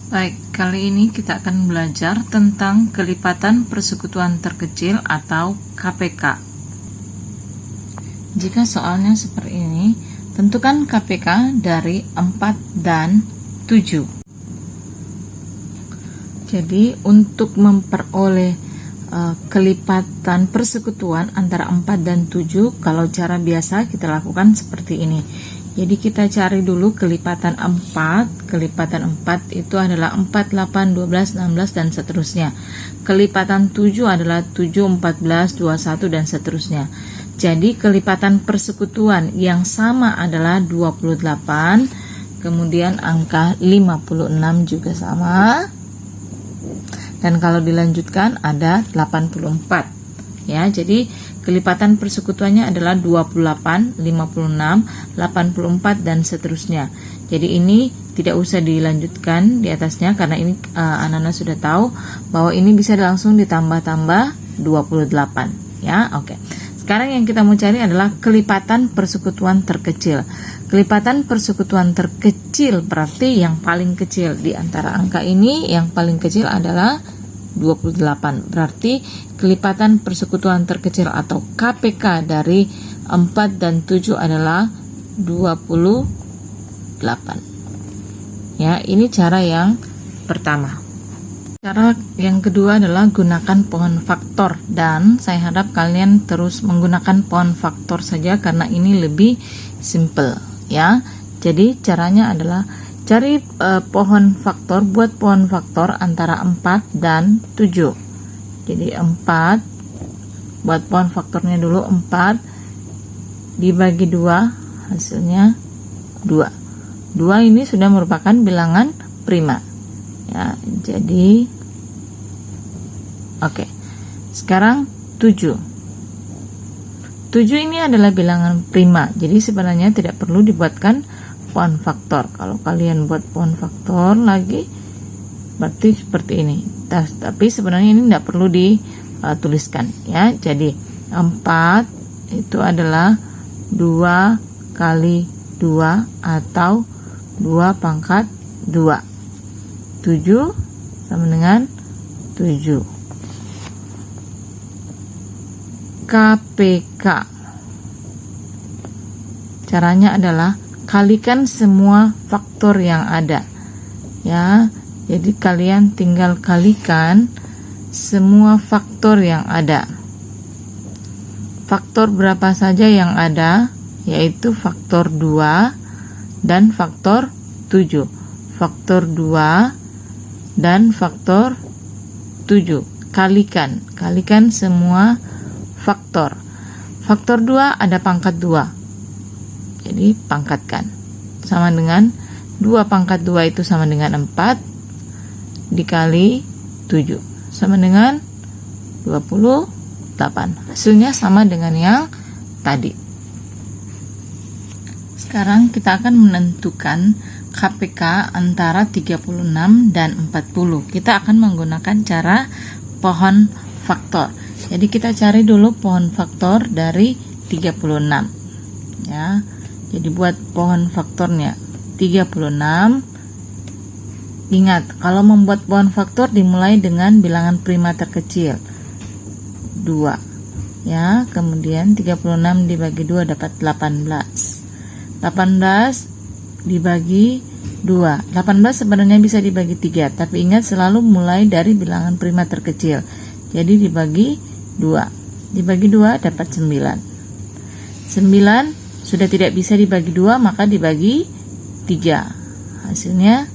Baik, kali ini kita akan belajar tentang kelipatan persekutuan terkecil atau KPK. Jika soalnya seperti ini, tentukan KPK dari 4 dan 7. Jadi, untuk memperoleh kelipatan persekutuan antara 4 dan 7, kalau cara biasa kita lakukan seperti ini. Jadi kita cari dulu kelipatan 4. Kelipatan 4 itu adalah 4, 8, 12, 16 dan seterusnya. Kelipatan 7 adalah 7, 14, 21 dan seterusnya. Jadi kelipatan persekutuan yang sama adalah 28. Kemudian angka 56 juga sama. Dan kalau dilanjutkan ada 84. Ya, jadi kelipatan persekutuannya adalah 28, 56, 84 dan seterusnya. Jadi ini tidak usah dilanjutkan di atasnya karena ini anak-anak sudah tahu bahwa ini bisa langsung ditambah-tambah 28 ya. Oke. Sekarang yang kita mau cari adalah kelipatan persekutuan terkecil. Kelipatan persekutuan terkecil berarti yang paling kecil di antara angka ini, yang paling kecil adalah 28. Berarti kelipatan persekutuan terkecil atau KPK dari 4 dan 7 adalah 28. Ya, ini cara yang pertama. Cara yang kedua adalah gunakan pohon faktor, dan saya harap kalian terus menggunakan pohon faktor saja karena ini lebih simple ya. Jadi caranya adalah cari pohon faktor, buat pohon faktor antara 4 dan 7. Jadi 4, buat pohon faktornya dulu 4, dibagi 2, hasilnya 2. 2 ini sudah merupakan bilangan prima. Ya, jadi oke. Sekarang 7. 7 ini adalah bilangan prima. Jadi sebenarnya tidak perlu dibuatkan pohon faktor. Kalau kalian buat pohon faktor lagi berarti seperti ini. Tapi sebenarnya ini tidak perlu dituliskan ya. Jadi 4 itu adalah 2 kali 2 atau 2 pangkat 2. 7 sama dengan 7. KPK caranya adalah kalikan semua faktor yang ada ya. Jadi kalian tinggal kalikan semua faktor yang ada. Faktor berapa saja yang ada, yaitu faktor 2 dan faktor 7. Faktor 2 dan faktor 7 kalikan semua faktor. Faktor 2 ada pangkat 2. Jadi pangkatkan. Sama dengan 2 pangkat 2 itu sama dengan 4 dikali 7. Sama dengan 28. Hasilnya sama dengan yang tadi. Sekarang kita akan menentukan KPK antara 36 dan 40. Kita akan menggunakan cara pohon faktor. Jadi kita cari dulu pohon faktor dari 36. Ya. Jadi buat pohon faktornya 36. Ingat, kalau membuat pohon faktor dimulai dengan bilangan prima terkecil 2. Ya, kemudian 36 dibagi 2 dapat 18. 18 dibagi 2. 18 sebenarnya bisa dibagi 3, tapi ingat selalu mulai dari bilangan prima terkecil. Jadi dibagi 2. Dibagi 2 dapat 9. 9 sudah tidak bisa dibagi 2, maka dibagi 3. Hasilnya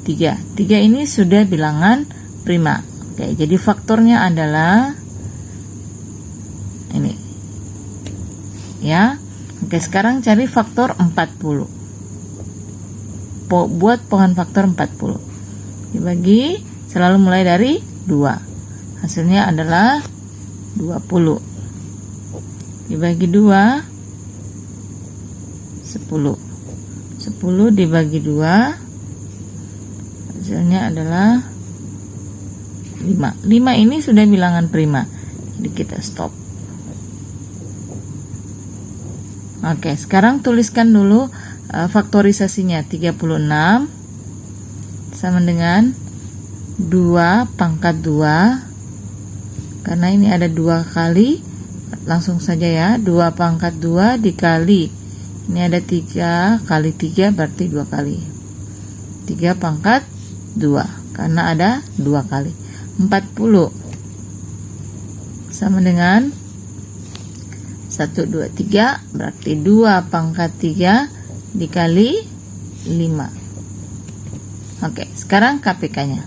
3. 3 ini sudah bilangan prima. Oke, jadi faktornya adalah ini. Ya. Oke, sekarang cari faktor 40. Buat pohon faktor 40. Dibagi selalu mulai dari 2. Hasilnya adalah 20. Dibagi 2 10. 10 dibagi 2 hasilnya adalah 5. 5 ini sudah bilangan prima. Jadi kita stop. Oke, sekarang tuliskan dulu faktorisasinya. 36 sama dengan 2 pangkat 2. Karena ini ada 2 kali, langsung saja ya, 2 pangkat 2 dikali, ini ada 3 kali 3 berarti 2 kali, 3 pangkat 2 karena ada 2 kali. 40 sama dengan 1, 2, 3 berarti 2 pangkat 3 dikali 5. Oke, sekarang KPK-nya.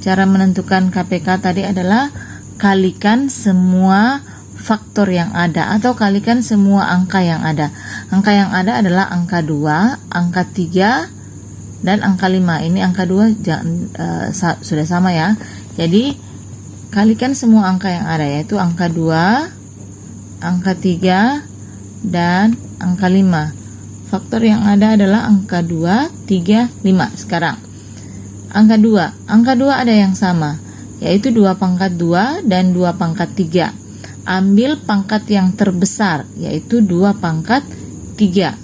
Cara menentukan KPK tadi adalah kalikan semua faktor yang ada atau kalikan semua angka yang ada. Angka yang ada adalah angka 2, angka 3, dan angka 5. Ini angka 2 sudah sama ya. Jadi kalikan semua angka yang ada, yaitu angka 2, angka 3, dan angka 5. Faktor yang ada adalah angka 2, 3, 5. Sekarang angka 2 ada yang sama, yaitu 2 pangkat 2 dan 2 pangkat 3. Ambil pangkat yang terbesar, yaitu 2 pangkat 3.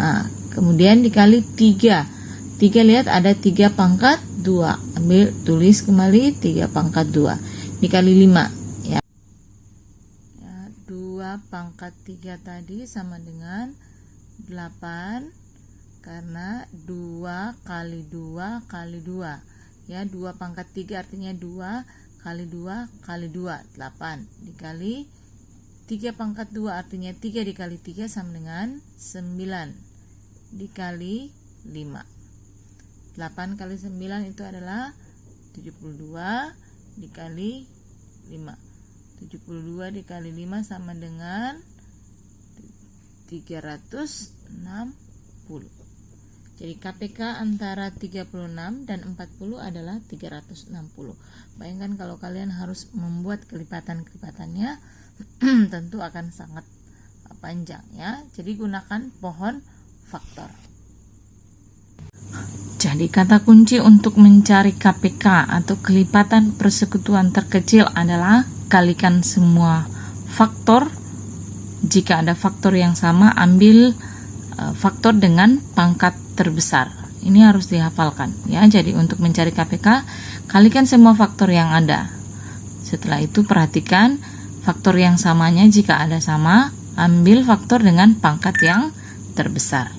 Nah, kemudian dikali 3. 3 lihat ada 3 pangkat 2. Ambil, tulis kembali 3 pangkat 2 dikali 5 ya. 2 pangkat 3 tadi sama dengan 8. Karena 2 kali 2 kali 2 ya, 2 pangkat 3 artinya 2 kali 2 kali 2, 8 dikali 3 pangkat 2 artinya 3 dikali 3 sama dengan 9 dikali 5. 8 kali 9 itu adalah 72 dikali 5. 72 dikali 5 sama dengan 360. Jadi KPK antara 36 dan 40 adalah 360. Bayangkan kalau kalian harus membuat kelipatan-kelipatannya tentu akan sangat panjang ya. Jadi gunakan pohon faktor. Jadi kata kunci untuk mencari KPK atau kelipatan persekutuan terkecil adalah kalikan semua faktor. Jika ada faktor yang sama, ambil faktor dengan pangkat terbesar. Ini harus dihafalkan ya. Jadi untuk mencari KPK, kalikan semua faktor yang ada. Setelah itu perhatikan faktor yang samanya, jika ada sama, ambil faktor dengan pangkat yang terbesar.